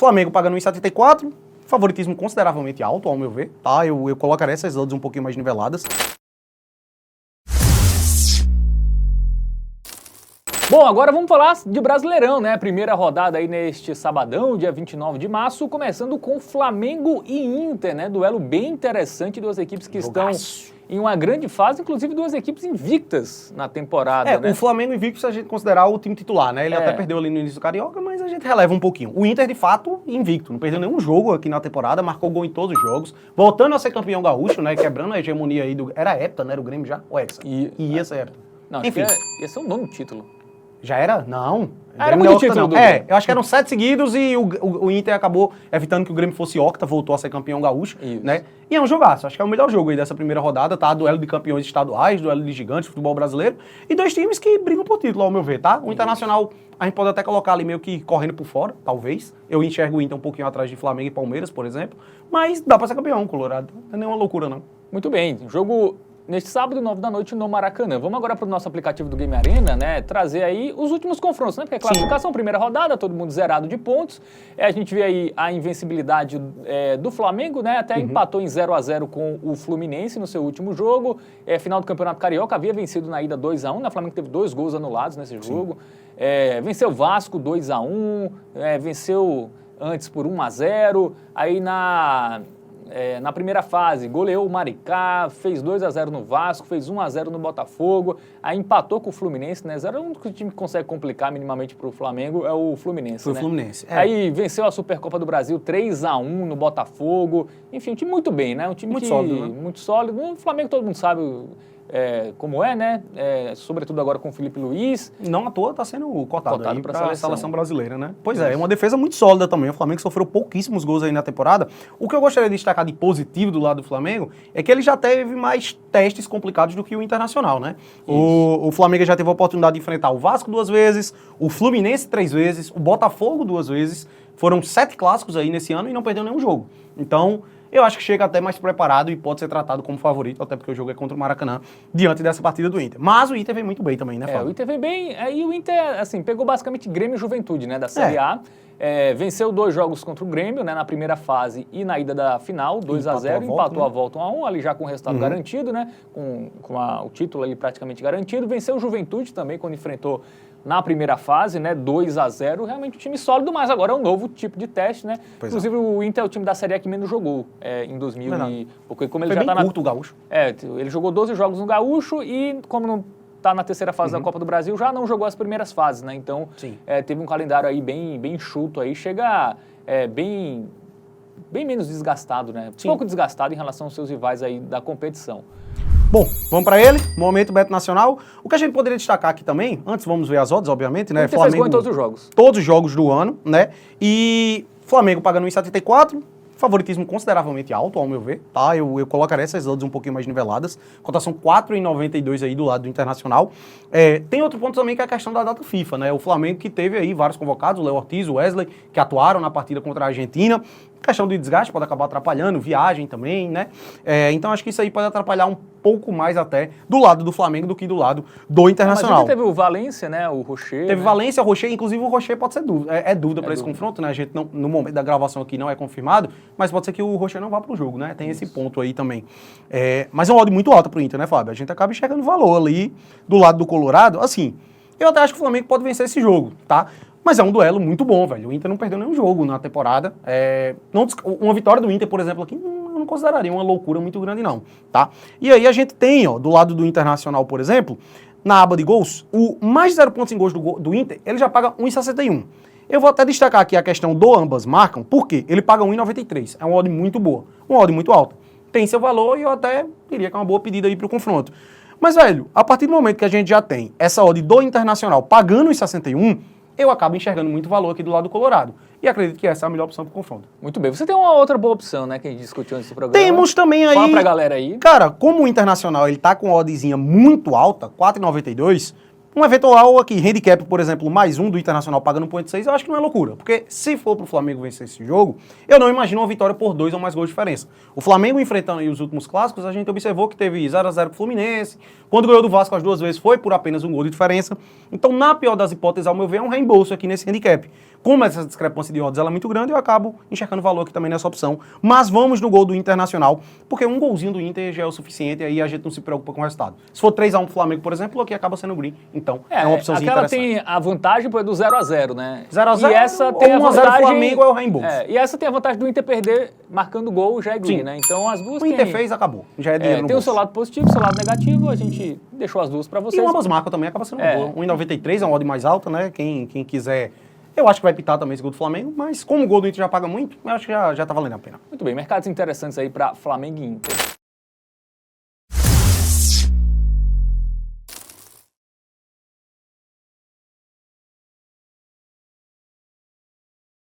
Flamengo pagando 1,74, favoritismo consideravelmente alto, ao meu ver, tá? Eu colocaria essas odds um pouquinho mais niveladas. Bom, agora vamos falar de Brasileirão, né? Primeira rodada aí neste sabadão, dia 29 de março, começando com Flamengo e Inter, né? Duelo bem interessante, duas equipes que estão em uma grande fase, inclusive duas equipes invictas na temporada, né? O Flamengo invicto se a gente considerar o time titular, né? Ele até perdeu ali no início do Carioca, mas a gente releva um pouquinho. O Inter, de fato, invicto, não perdeu nenhum jogo aqui na temporada, marcou gol em todos os jogos, voltando a ser campeão gaúcho, né? Quebrando a hegemonia aí do... Era hepta, né? Era o Grêmio já? Ou hexa? Ia ser hepta. Não, acho que ia ser o nono título. Já era? Não. Era muito título do Grêmio. Eu acho que eram 7 seguidos e o Inter acabou evitando que o Grêmio fosse octa, voltou a ser campeão gaúcho, né? E é um jogaço, acho que é o melhor jogo aí dessa primeira rodada, tá? Duelo de campeões estaduais, duelo de gigantes, futebol brasileiro, e dois times que brigam por título, ao meu ver, tá? O Internacional, a gente pode até colocar ali meio que correndo por fora, talvez. Eu enxergo o Inter um pouquinho atrás de Flamengo e Palmeiras, por exemplo, mas dá pra ser campeão, Colorado. Não é nenhuma loucura, não. Muito bem, jogo... Neste sábado, 9 da noite, no Maracanã. Vamos agora para o nosso aplicativo do Game Arena, né? Trazer aí os últimos confrontos, né? Porque a classificação, primeira rodada, todo mundo zerado de pontos. A gente vê aí a invencibilidade do Flamengo, né? Até empatou em 0-0 com o Fluminense no seu último jogo. Final do Campeonato Carioca, havia vencido na ida 2-1, né? O Flamengo teve 2 gols anulados nesse jogo. Venceu o Vasco 2-1, venceu antes por 1-0. Aí na primeira fase, goleou o Maricá, fez 2-0 no Vasco, fez 1-0 no Botafogo, aí empatou com o Fluminense, né? O único time que consegue complicar minimamente pro Flamengo é o Fluminense, Foi né? o Fluminense. Aí venceu a Supercopa do Brasil 3-1 no Botafogo. Enfim, um time muito bem, né? Um time muito sólido, né? Muito sólido. O Flamengo todo mundo sabe como é, né? Sobretudo agora com o Felipe Luiz. Não à toa está sendo cotado aí para a seleção brasileira, né? Pois é uma defesa muito sólida também. O Flamengo sofreu pouquíssimos gols aí na temporada. O que eu gostaria de destacar de positivo do lado do Flamengo é que ele já teve mais testes complicados do que o Internacional, né? O Flamengo já teve a oportunidade de enfrentar o Vasco 2 vezes, o Fluminense 3 vezes, o Botafogo 2 vezes. Foram 7 clássicos aí nesse ano e não perdeu nenhum jogo. Então, eu acho que chega até mais preparado e pode ser tratado como favorito, até porque o jogo é contra o Maracanã, diante dessa partida do Inter. Mas o Inter vem muito bem também, né, Fábio? O Inter vem bem, aí o Inter, assim, pegou basicamente Grêmio e Juventude, né, da Série A. Venceu 2 jogos contra o Grêmio, né, na primeira fase e na ida da final, 2-0, empatou a volta 1-1, ali já com o resultado garantido, né, com o título ali praticamente garantido. Venceu o Juventude também, quando enfrentou na primeira fase, né, 2-0, realmente um time sólido, mas agora é um novo tipo de teste, né? Inclusive o Inter é o time da Série A que menos jogou em 2000 porque como ele foi já bem curto o Gaúcho. Ele jogou 12 jogos no Gaúcho e como não tá na terceira fase da Copa do Brasil, já não jogou as primeiras fases, né? Então, teve um calendário aí bem enxuto aí, chega bem menos desgastado, né? Pouco desgastado em relação aos seus rivais aí da competição. Bom, vamos para ele, momento Beto Nacional. O que a gente poderia destacar aqui também, antes vamos ver as odds, obviamente, né? Flamengo fez gol em todos os jogos. Todos os jogos do ano, né? E Flamengo pagando 1,74, favoritismo consideravelmente alto, ao meu ver, tá? Eu colocaria essas odds um pouquinho mais niveladas. Cotação 4,92 aí do lado do Internacional. Tem outro ponto também que é a questão da data FIFA, né? O Flamengo que teve aí vários convocados, o Léo Ortiz, o Wesley, que atuaram na partida contra a Argentina. Questão de desgaste pode acabar atrapalhando, viagem também, né? Então acho que isso aí pode atrapalhar um pouco mais até do lado do Flamengo do que do lado do Internacional. Mas teve o Valência, né? O Rocher. Teve Valência, Rocher, inclusive o Rocher pode ser dúvida. Dúvida para esse confronto, né? A gente não, no momento da gravação aqui não é confirmado, mas pode ser que o Rocher não vá pro jogo, né? Tem esse ponto aí também. Mas é uma odd muito alta pro Inter, né, Fábio? A gente acaba enxergando valor ali do lado do Colorado. Assim, eu até acho que o Flamengo pode vencer esse jogo, tá? Mas é um duelo muito bom, velho. O Inter não perdeu nenhum jogo na temporada. Uma vitória do Inter, por exemplo, aqui, eu não consideraria uma loucura muito grande, não, tá? E aí a gente tem, ó, do lado do Internacional, por exemplo, na aba de gols, o mais de 0 pontos em gols do Inter, ele já paga 1,61. Eu vou até destacar aqui a questão do ambas marcam, porque ele paga 1,93. É uma odd muito boa, uma odd muito alta. Tem seu valor e eu até diria que é uma boa pedida aí pro confronto. Mas, velho, a partir do momento que a gente já tem essa odd do Internacional pagando 1,61, eu acabo enxergando muito valor aqui do lado do Colorado. E acredito que essa é a melhor opção para o confronto. Muito bem. Você tem uma outra boa opção, né, que a gente discutiu nesse programa. Temos também aí... Fala pra galera aí. Cara, como o Internacional ele tá com uma oddzinha muito alta, 4,92, um eventual aqui, handicap, por exemplo, mais um do Internacional pagando 1,6, eu acho que não é loucura. Porque se for pro Flamengo vencer esse jogo, eu não imagino uma vitória por 2 ou mais gols de diferença. O Flamengo enfrentando aí os últimos clássicos, a gente observou que teve 0-0 pro Fluminense. Quando ganhou do Vasco as 2 vezes foi por apenas um gol de diferença. Então, na pior das hipóteses, ao meu ver, é um reembolso aqui nesse handicap. como essa discrepância de odds ela é muito grande, eu acabo enxergando valor aqui também nessa opção. Mas vamos no gol do Internacional, porque um golzinho do Inter já é o suficiente, aí a gente não se preocupa com o resultado. Se for 3-1 pro Flamengo, por exemplo, aqui acaba sendo green. Então, é uma opçãozinha aquela interessante. tem a vantagem do 0x0, né? 0x0 e essa ou tem a 1x0 vantagem... Flamengo é o reembolso. E essa tem a vantagem do Inter perder marcando gol, já é green, Sim. né? Então as duas O Inter fez, acabou. Já é dinheiro no tem o bolso. seu lado positivo, o seu lado negativo, a gente deixou as duas para vocês. E ambas marcas também acaba sendo uma boa. 1,93 é uma odd mais alta, né? Quem quiser... Eu acho que vai pitar também esse gol do Flamengo, mas como o gol do Inter já paga muito, eu acho que já tá valendo a pena. Muito bem, mercados interessantes aí para Flamengo e Inter.